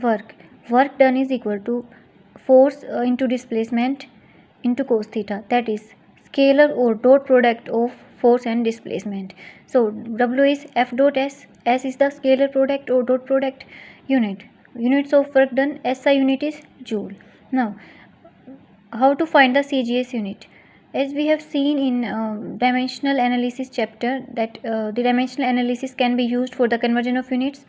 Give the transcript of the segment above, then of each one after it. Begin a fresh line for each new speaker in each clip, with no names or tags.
work done is equal to force into displacement into cos theta, that is scalar or dot product of force and displacement. So W is F dot S. S is the scalar product or dot product unit. Units of work done, SI unit is joule. Now how to find the CGS unit? As we have seen in dimensional analysis chapter that the dimensional analysis can be used for the conversion of units.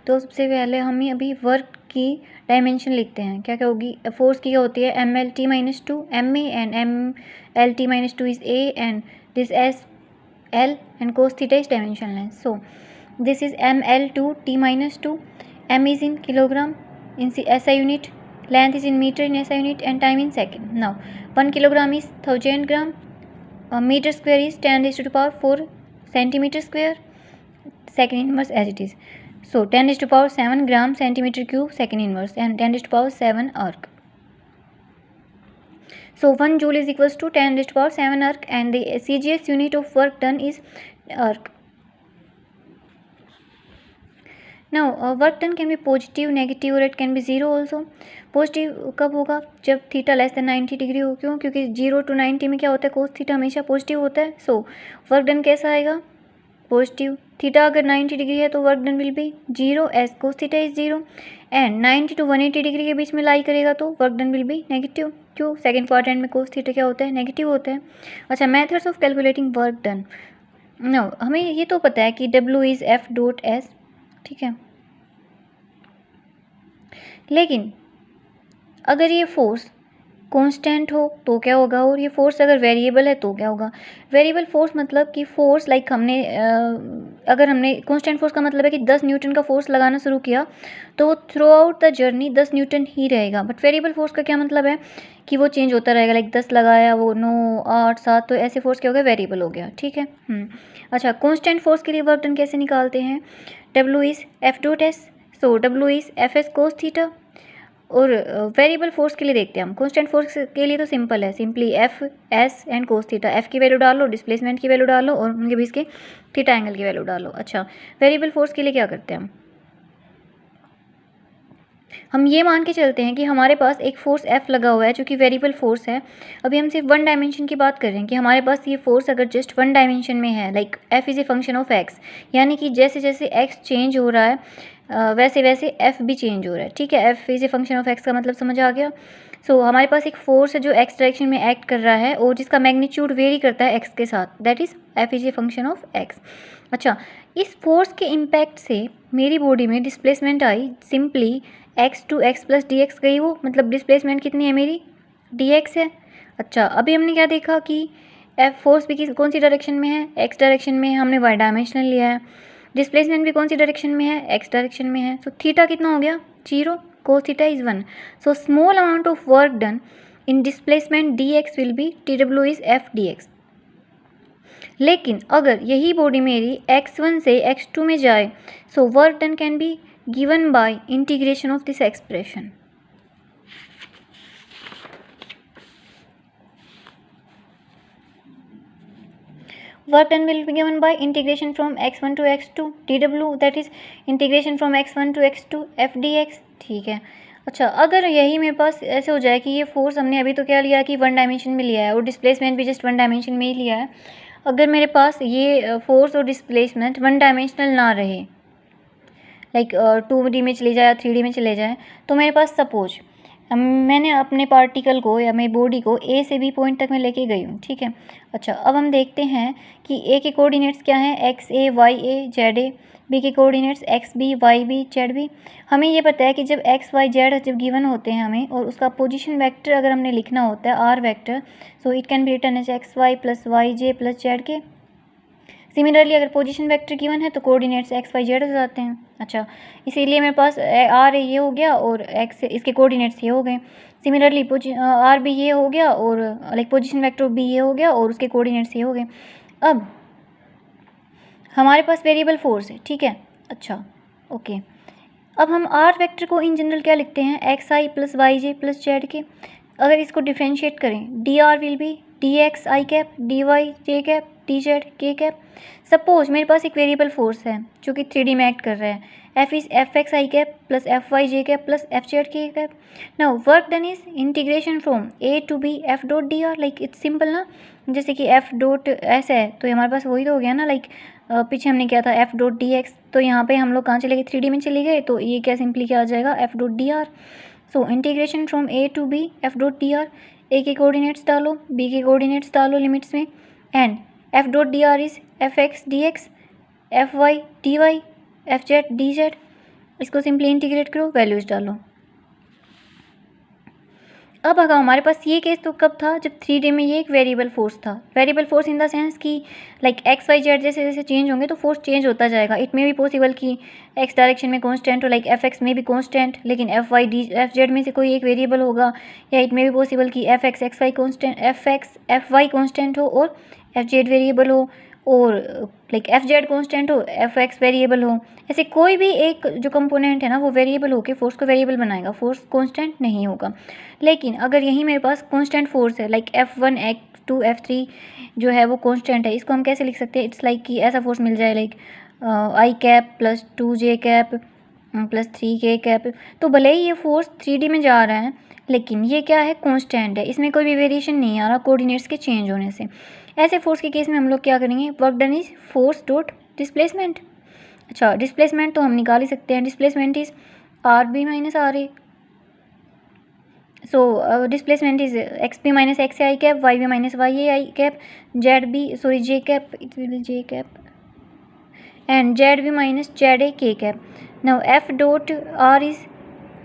तो सबसे पहले हम अभी work की dimension लिखते हैं. क्या क्या होगी? फोर्स की क्या होती है? MLT minus 2 MA and MLT minus 2 is A and this S L and cos theta is dimension length. So this is ML2 T minus 2. M is in kilogram in SI unit. Length is in meter in SI unit and time in second. Now 1 kilogram is 1000 gram. A meter square is 10 raised to the power 4 centimeter square. Second inverse as it is. So 10 raised to the power 7 gram centimeter cube second inverse and 10 raised to the power 7 arc. So 1 joule is equals to 10 raised to the power 7 arc and the CGS unit of work done is arc. Now work done can be positive, negative और it can be zero also. Positive कब होगा? जब theta less than 90 degree हो. क्यों? क्योंकि 0 to 90 में क्या होता है? कोस थीटा हमेशा पॉजिटिव होता है. सो वर्क डन कैसा आएगा? पॉजिटिव. थीटा अगर 90 डिग्री है तो work done will be 0 as cos theta is 0 and 90 to 180 degree के बीच में लाई करेगा तो work done will be negative. क्यों? सेकेंड क्वाड्रेंट में कोस थीटा क्या होता है? नेगेटिव होता है. अच्छा, methods of calculating work done. No, हमें ये तो पता है कि W is F dot S. ठीक है, लेकिन अगर ये फोर्स कांस्टेंट हो तो क्या होगा और ये फोर्स अगर वेरिएबल है तो क्या होगा? वेरिएबल फोर्स मतलब कि फोर्स लाइक हमने अगर हमने कांस्टेंट फोर्स का मतलब है कि 10 न्यूटन का फोर्स लगाना शुरू किया तो वो throughout the journey 10 newton ही रहेगा. बट वेरिएबल फोर्स का क्या मतलब है कि वो चेंज होता रहेगा. लाइक 10 लगाया, वो 9, 8, 7, तो ऐसे फोर्स क्या हो गया? वेरिएबल हो गया. ठीक है. अच्छा, कांस्टेंट फोर्स के लिए वर्क डन कैसे निकालते हैं? W is F dot S. So W is FS cos theta. और वेरिएबल फोर्स के लिए देखते हैं हम. कांस्टेंट फोर्स के लिए तो सिंपल है, simply F S and cos theta. F की वैल्यू डालो, डिस्प्लेसमेंट की वैल्यू डालो और उनके बीच के थीटा एंगल की वैल्यू डालो. अच्छा, वेरिएबल फोर्स के लिए क्या करते हैं हम ये मान के चलते हैं कि हमारे पास एक फोर्स F लगा हुआ है जो कि वेरिएबल फोर्स है. अभी हम सिर्फ वन डायमेंशन की बात कर रहे हैं कि हमारे पास ये फोर्स अगर जस्ट वन डायमेंशन में है, like F is a function of X, यानी कि जैसे जैसे X चेंज हो रहा है वैसे वैसे F भी चेंज हो रहा है. ठीक है, F is a function of X का मतलब समझ आ गया. सो हमारे पास एक फोर्स है जो X डायरेक्शन में एक्ट कर रहा है और जिसका मैग्नीट्यूड वेरी करता है X के साथ, that is F is a function of X. अच्छा, इस फोर्स के इम्पैक्ट से मेरी बॉडी में डिस्प्लेसमेंट आई simply x to x plus d x गई. वो मतलब डिस्प्लेसमेंट कितनी है मेरी? dx है. अच्छा, अभी हमने क्या देखा कि F फोर्स भी कौन सी डायरेक्शन में है? x डायरेक्शन में है. हमने y डायमेंशनल लिया है. डिस्प्लेसमेंट भी कौन सी डायरेक्शन में है? x डायरेक्शन में है. सो थीटा कितना हो गया? 0. Cos theta is 1. So small amount of work done in displacement dx will be TW is F dx. लेकिन अगर यही बॉडी मेरी x1 से x2 में जाए सो work done can B given by integration of this expression. Work done will be given by integration from x1 to x2 dw, that is integration from x1 to x2 f dx. ठीक है. अच्छा, अगर यही मेरे पास ऐसे हो जाए कि ये फोर्स हमने अभी तो क्या लिया कि वन डायमेंशन में लिया है और डिस्प्लेसमेंट भी जस्ट वन डायमेंशन में ही लिया है. अगर मेरे पास ये फोर्स और डिस्प्लेसमेंट वन डायमेंशनल ना रहे, लाइक 2D में चले जाए या 3D में चले जाए, तो मेरे पास सपोज मैंने अपने पार्टिकल को या मेरी बॉडी को A से B पॉइंट तक मैं लेके गई हूँ. ठीक है. अच्छा, अब हम देखते हैं कि A के कोऑर्डिनेट्स क्या हैं? XA YA ZA. B के कोऑर्डिनेट्स XB YB ZB. हमें ये पता है कि जब X Y Z जब गिवन होते हैं हमें और उसका पोजीशन वेक्टर अगर हमने लिखना होता है R vector, so it can be written as XY plus YJ plus ZK. Similarly अगर पोजीशन वेक्टर गिवन है तो कोऑर्डिनेट्स एक्स वाई जेड हो जाते हैं. अच्छा, इसीलिए मेरे पास आर ये हो गया और एक्स इसके कोऑर्डिनेट्स ये हो गए. सिमिलरली आर भी ये हो गया और लाइक पोजीशन वेक्टर भी ये हो गया और उसके कोऑर्डिनेट्स ये हो गए. अब हमारे पास वेरिएबल फोर्स है. ठीक है. अच्छा, ओके. अब हम आर वेक्टर को इन जनरल क्या लिखते हैं? X i plus y j plus z k. अगर इसको डिफ्रेंशिएट करें, d r will be d x I cap d y J cap d z के कैप। सपोज मेरे पास एक वेरिएबल फोर्स है जो कि 3D में एक्ट कर रहा है, F is F X I cap plus F Y J cap plus F Z के cap. Now work done is integration from A to B F dot D R. Like it's simple ना, जैसे कि F dot ऐसा है तो हमारे पास वही तो हो गया ना, लाइक पीछे हमने किया था एफ डॉट डी एक्स, तो यहाँ पे हम लोग कहाँ चले गए, 3D में चले गए, तो ये क्या सिंपली क्या आ जाएगा, F dot D R. So integration from A to B F dot D R, A के कोऑर्डिनेट्स डालो, बी के कोऑर्डिनेट्स डालो लिमिट्स में, and F dot D R is F x D X, F Y D Y, F Z D Z. इसको simply integrate करो, values डालो। अब अगर हमारे पास ये केस तो कब था, जब 3D में ये एक वेरिएबल फोर्स था। Variable force in the sense कि लाइक एक्स वाई जेड जैसे जैसे चेंज होंगे तो फोर्स चेंज होता जाएगा। इट मे भी पॉसिबल कि एक्स डायरेक्शन में कांस्टेंट हो, लाइक एफ एक्स में भी कांस्टेंट, लेकिन f Y d f z में से कोई एक वेरिएबल होगा, या इट मे भी पॉसिबल कि f x x y constant, f y constant हो और एफ जेड वेरिएबल हो, और लाइक एफ जेड कॉन्स्टेंट हो, एफ एक्स वेरिएबल हो। ऐसे कोई भी एक जो कंपोनेंट है ना वो वेरिएबल होकर फोर्स को वेरिएबल बनाएगा, फोर्स कांस्टेंट नहीं होगा। लेकिन अगर यही मेरे पास कांस्टेंट फोर्स है, लाइक F1 F2 F3 जो है वो कांस्टेंट है, इसको हम कैसे लिख सकते हैं, इट्स लाइक कि ऐसा फोर्स मिल जाए like I cap plus 2J cap plus 3K cap. तो भले ही ये फोर्स 3D में जा रहा है लेकिन ये क्या है, कांस्टेंट है, इसमें कोई भी वेरिएशन नहीं आ रहा कोऑर्डिनेट्स के चेंज होने से। ऐसे फोर्स के केस में हम लोग क्या करेंगे, work done is force dot displacement. अच्छा डिस्प्लेसमेंट तो हम निकाल ही सकते हैं, displacement is R B minus R A. So displacement is X B minus X A I cap, Y B minus Y A I cap, Z B sorry J cap, it will J cap, and Z B minus Z A K cap. Now F dot R is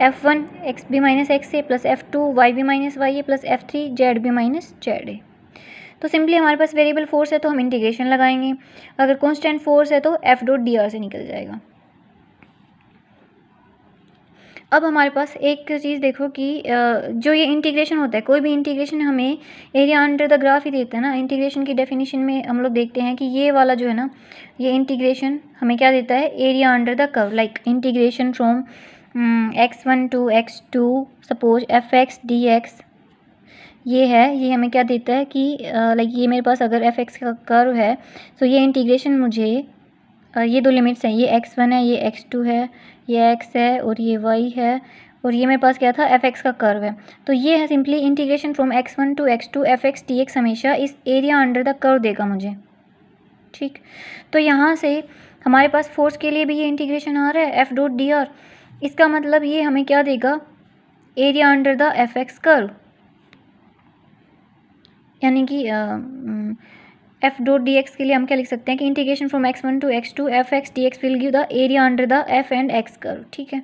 F1 X B minus X A plus F2 y B minus Y a plus F3 z B minus Z a. तो simply हमारे पास variable force है तो हम integration लगाएंगे, अगर constant force है तो F dot D are से निकल जाएगा। अब हमारे पास एक चीज़ देखो कि जो ये इंटीग्रेशन होता है, कोई भी इंटीग्रेशन हमें एरिया अंडर द ग्राफ ही देता है ना। इंटीग्रेशन की डेफिनेशन में हम लोग देखते हैं कि ये वाला जो है ना, ये इंटीग्रेशन हमें क्या देता है, area under the curve. Like integration from x1 to x2 suppose f x D x ये है, ये हमें क्या देता है कि लाइक ये मेरे पास अगर एफ एक्स का कर्व है तो ये इंटीग्रेशन मुझे ये दो लिमिट्स हैं, ये x1 है, ये x2 है, ये x है और ये y है, और ये मेरे पास क्या था, एफ एक्स का कर्व है। तो ये है simply integration from x1 to x2 f x D x हमेशा इस एरिया अंडर द कर्व देगा मुझे, ठीक। तो यहाँ से हमारे पास फोर्स के लिए भी ये इंटीग्रेशन आ रहा है एफ डॉट डी आर, इसका मतलब ये हमें क्या देगा, area under the f x curve, यानी कि एफ डॉट डी एक्स के लिए हम क्या लिख सकते हैं कि integration from x1 to x2 f x D x will give the area under the f and x curve, ठीक है।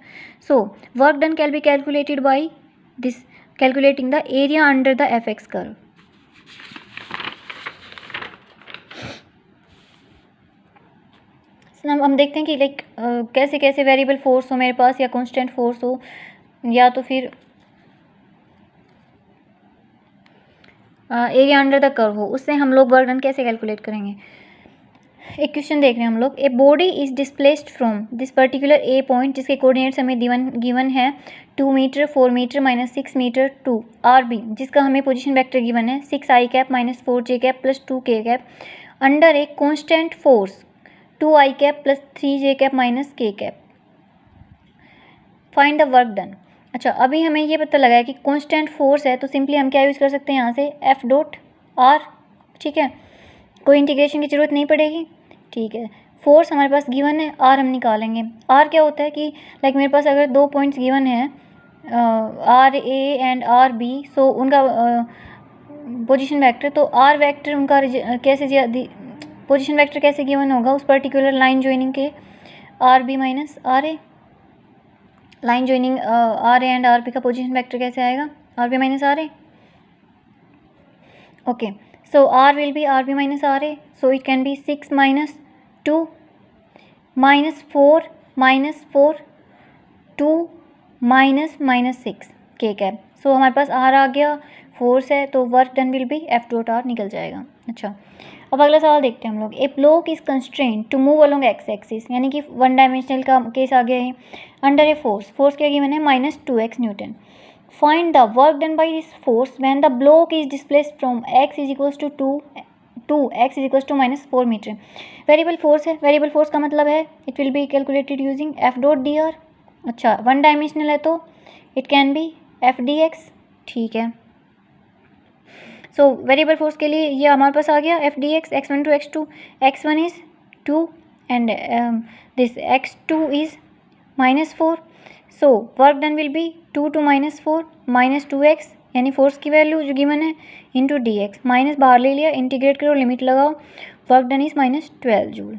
So work done can be calculated by this, calculating the area under the f x curve. हम देखते हैं कि like कैसे कैसे variable force हो मेरे पास, या कांस्टेंट फोर्स हो, या तो फिर एरिया अंडर द कर्व हो, उससे हम लोग वर्क डन कैसे कैलकुलेट करेंगे। एक क्वेश्चन देख रहे हैं हम लोग, a body is displaced from this particular A point, जिसके कोऑर्डिनेट्स हमें गिवन है 2 metre 4 metre minus 6 metre to R B, जिसका हमें पोजीशन वेक्टर गिवन है 6 I cap minus 4 J cap plus 2 K cap, under a constant force 2 I cap plus 3 J cap minus K cap. Find the work done. अच्छा अभी हमें ये पता लगा है कि कांस्टेंट फोर्स है, तो सिंपली हम क्या यूज़ कर सकते हैं यहाँ से, एफ डॉट आर, ठीक है, कोई इंटीग्रेशन की ज़रूरत नहीं पड़ेगी, ठीक है। फोर्स हमारे पास गिवन है, आर हम निकालेंगे। आर क्या होता है कि लाइक मेरे पास अगर दो पॉइंट्स गिवन है R A and R B, so उनका पोजीशन वेक्टर, तो आर वेक्टर उनका कैसे पोजीशन वेक्टर कैसे गिवन होगा उस पर्टिकुलर लाइन ज्वाइनिंग के, R B minus R A, line joining R A and R B का पोजीशन वेक्टर कैसे आएगा, R B minus R A, okay. So R will be R B minus R A, so it can be 6 minus 2 minus 4 minus 4 2 minus minus 6 के cap. सो हमारे पास are आ गया, force है, तो work done will B F dot are निकल जाएगा। अच्छा अब अगला सवाल देखते हैं हम लोग, a block is constraint to move along X axis, यानी कि वन डायमेंशनल का केस आ गया है, अंडर ए फोर्स, फोर्स क्या गिवन है -2x newton. Find the work done by this force when the block is displaced from x is equals to 2 2 x is equal to -4 metre. Variable force है, variable force का मतलब है it will be calculated using F dot D are. अच्छा, one dimensional है तो it can B F D x. ठीक है, so variable force के लिए ये हमारे पास आ गया F D x, x1 to x2, x1 is 2 and this x2 is -4। So work done will B 2 to -4 -2x, यानी फोर्स की वैल्यू जो गिवन है इंटू डी एक्स, माइनस बाहर ले लिया, इंटीग्रेट करो, लिमिट लगाओ, वर्क डन इज -12 जूल।